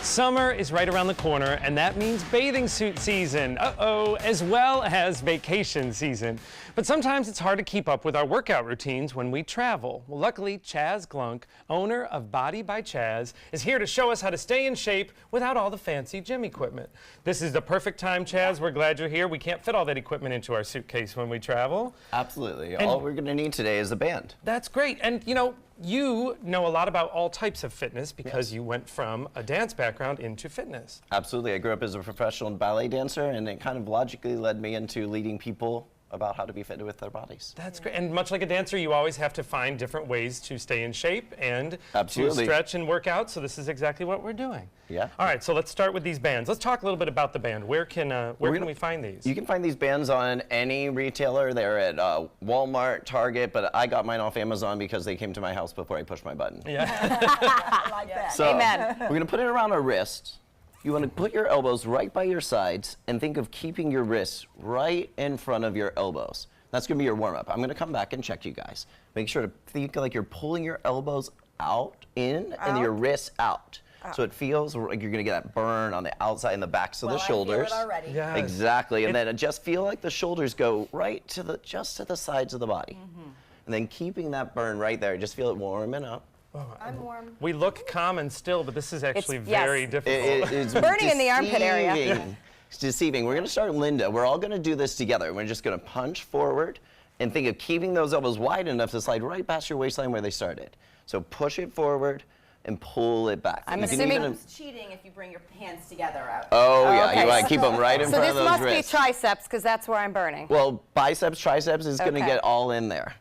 Summer is right around the corner, and that means bathing suit season, as well as vacation season. But sometimes it's hard to keep up with our workout routines when we travel. Well, luckily, Chaz Glunk, owner of Body by Chaz, is here to show us how to stay in shape without all the fancy gym equipment. This is the perfect time, Chaz. We're glad you're here. We can't fit all that equipment into our suitcase when we travel. Absolutely. All we're going to need today is a band. That's great. And you know a lot about all types of fitness because you went from a dance background into fitness. Absolutely. I grew up as a professional ballet dancer, and it kind of logically led me into leading people about how to be fit with their bodies. That's great. And much like a dancer, you always have to find different ways to stay in shape and to stretch and work out. So this is exactly what we're doing. Yeah. All right, so let's start with these bands. Let's talk a little bit about the band. Where can we find these? You can find these bands on any retailer. They're at Walmart, Target, but I got mine off Amazon because they came to my house before I pushed my button. Yeah. I like that. So Amen. We're going to put it around our wrist. You want to put your elbows right by your sides and think of keeping your wrists right in front of your elbows. That's going to be your warm-up. I'm going to come back and check you guys. Make sure to think like you're pulling your elbows out, and your wrists out. So it feels like you're going to get that burn on the outside and the backs of the shoulders. I feel it already. Yes. Exactly. And then just feel like the shoulders go right to just to the sides of the body. And then keeping that burn right there, just feel it warming up. I'm warm. We look calm and still, but this is actually very difficult. It's burning in the armpit area. It's deceiving. We're going to start Linda. We're all going to do this together. We're just going to punch forward and think of keeping those elbows wide enough to slide right past your waistline where they started. So push it forward and pull it back. I'm assuming it's cheating if you bring your hands together out. Oh, yeah. Okay. You want to keep them right in front of those wrists. So this must be triceps because that's where I'm burning. Well, biceps, triceps is going to get all in there.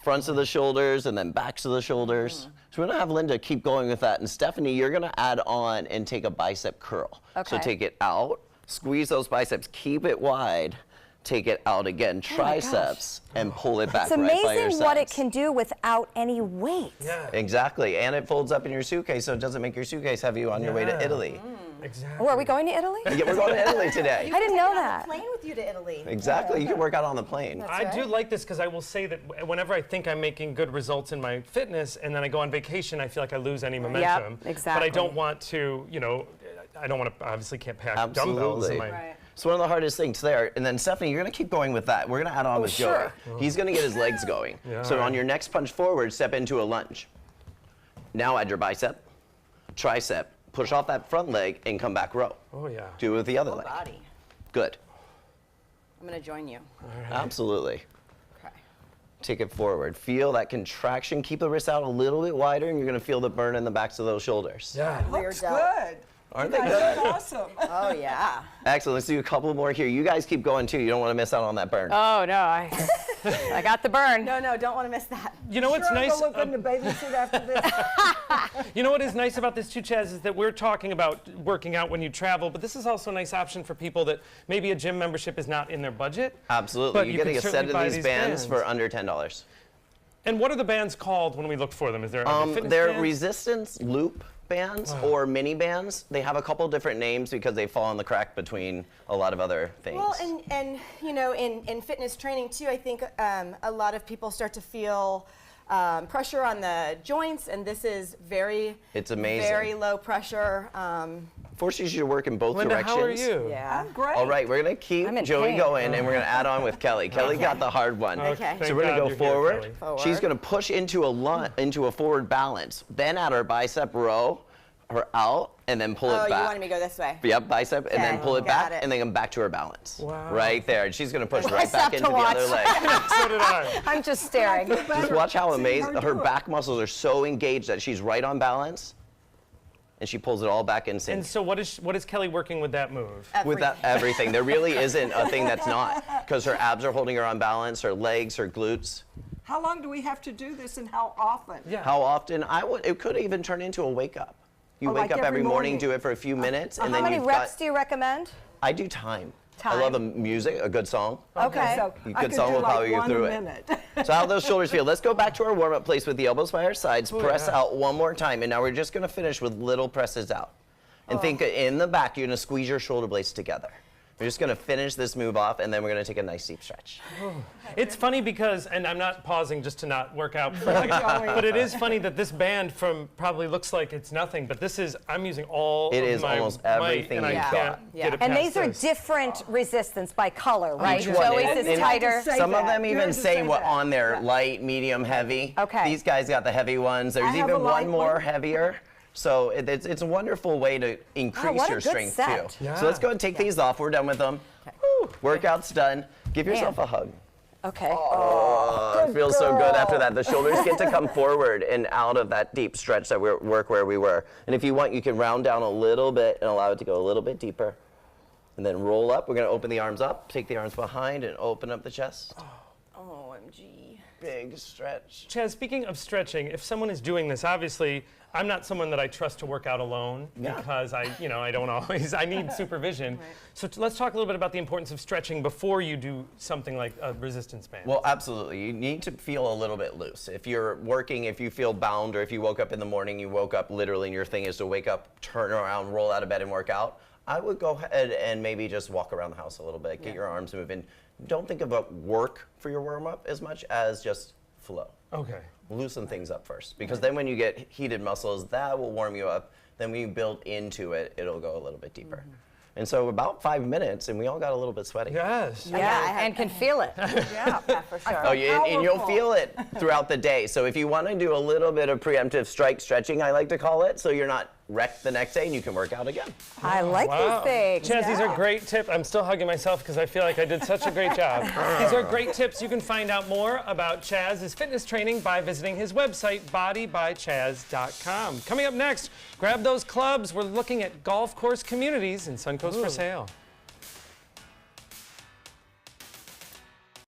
Fronts of the shoulders and then backs of the shoulders. So we're going to have Linda keep going with that. And Stephanie, you're going to add on and take a bicep curl. So take it out, squeeze those biceps, keep it wide, take it out again, triceps, and pull it back right by your sides. It's amazing what it can do without any weight. Yeah. Exactly. And it folds up in your suitcase so it doesn't make your suitcase heavy on your way to Italy. Exactly. Oh, are we going to Italy? Yeah, we're going to Italy today. I didn't know that. Plane with you to Italy. Exactly. You can work out on the plane. I do like this because I will say that whenever I think I'm making good results in my fitness and then I go on vacation, I feel like I lose any momentum. Exactly. But I don't want to, I don't want to, obviously can't pack dumbbells in my... It's one of the hardest things there. And then Stephanie, you're going to keep going with that. We're going to add on with Joey. He's going to get his legs going. So on your next punch forward, step into a lunge. Now add your bicep, tricep, push off that front leg and come back row. Oh, yeah. Do it with the other leg. Body. Good. I'm going to join you. Absolutely. Okay. Take it forward. Feel that contraction. Keep the wrist out a little bit wider, and you're going to feel the burn in the backs of those shoulders. Yeah. Looks good. Aren't they good? Awesome. Oh, yeah. Excellent. Let's do a couple more here. You guys keep going, too. You don't want to miss out on that burn. Oh, no, I got the burn. No, don't want to miss that. You know what's nice? I'll go look in the bathing suit after this. You know what is nice about this too, Chaz, is that we're talking about working out when you travel, but this is also a nice option for people that maybe a gym membership is not in their budget. Absolutely. But You're you getting a can set certainly of buy these these bands bands. for under $10. And what are the bands called when we look for them? Is there are they fitness They're bands? resistance loop bands or mini bands. They have a couple different names because they fall in the crack between a lot of other things. Well, and in fitness training too, I think a lot of people start to feel pressure on the joints, and this is It's amazing. very low pressure. Forces you to work in both Linda, directions. how are you? Yeah. I'm great. All right, we're going to keep I'm in Joey pain. going, and we're going to add on with Kelly. Kelly got the hard one. Okay. So we're going to go forward. Forward. She's going to push into a forward balance. Then add her bicep row, her out, and then pull it back. Oh, you wanted me to go this way. Yep, bicep, and then pull it Got back, it. and then come back to her balance. Wow. Right there. And she's going to push right I back have to into the watch. other leg. So did I. I'm just staring. Just watch how amazing her do it. back muscles are so engaged that she's right on balance, and she pulls it all back in sync. And so what is Kelly working with that move? With that, everything. There really isn't a thing that's not, because her abs are holding her on balance, her legs, her glutes. How long do we have to do this and how often? Yeah. How often? It could even turn into a wake up. You wake like up every every morning, morning. do it for a few minutes, and How then many you've reps got. do you recommend? I do time. I Time. love a music, a good song. Okay. So A I good could song do will like power you one through a it. minute. So how those shoulders feel? Let's go back to our warm-up place with the elbows by our sides. Press yeah. out one more time, and now we're just going to finish with little presses out. And think in the back, you're going to squeeze your shoulder blades together. We're just gonna finish this move off, and then we're gonna take a nice deep stretch. It's funny because, and I'm not pausing just to not work out for a second, but it is funny that this band from probably looks like it's nothing, but this is, I'm using all It of is my almost might, everything and I you've can't got. get it And past these are this. different resistance by color, right? Each one. Joey's And- is and- tighter. Say Some of that. them You even had to say say what that. on there, Yeah. light, medium, heavy. Okay. These guys got the heavy ones. There's have a even one light more one. heavier. So it's a wonderful way to increase what a your good strength set. too. Yeah. So let's go and take these off. We're done with them. Woo. Workout's done. Give yourself a hug. Okay. Oh, it feels so good after that. The shoulders get to come forward and out of that deep stretch that we work where we were. And if you want, you can round down a little bit and allow it to go a little bit deeper. And then roll up. We're going to open the arms up, take the arms behind, and open up the chest. OMG. Big stretch. Chaz, speaking of stretching, if someone is doing this, obviously, I'm not someone that I trust to work out alone Yeah. because I don't always, I need supervision. So let's talk a little bit about the importance of stretching before you do something like a resistance band. Well, absolutely. You need to feel a little bit loose. If you're working, if you feel bound, or if you woke up in the morning, you woke up literally, and your thing is to wake up, turn around, roll out of bed, and work out, I would go ahead and maybe just walk around the house a little bit, get your arms moving. Don't think about work for your warm-up as much as just flow. Okay. Loosen things up first, because then when you get heated muscles, that will warm you up. Then when you build into it, it'll go a little bit deeper. And so about 5 minutes, and we all got a little bit sweaty. Yes. Yeah, and can feel it. Yeah. Yeah, for sure. Oh, and you'll Powerful. feel it throughout the day. So if you want to do a little bit of preemptive strike stretching, I like to call it, so you're not wrecked the next day and you can work out again. I like Wow. these things. Chaz, these are great tips. I'm still hugging myself because I feel like I did such a great job. These are great tips. You can find out more about Chaz's fitness training by visiting his website, bodybychaz.com. Coming up next, grab those clubs. We're looking at golf course communities in Suncoast for sale.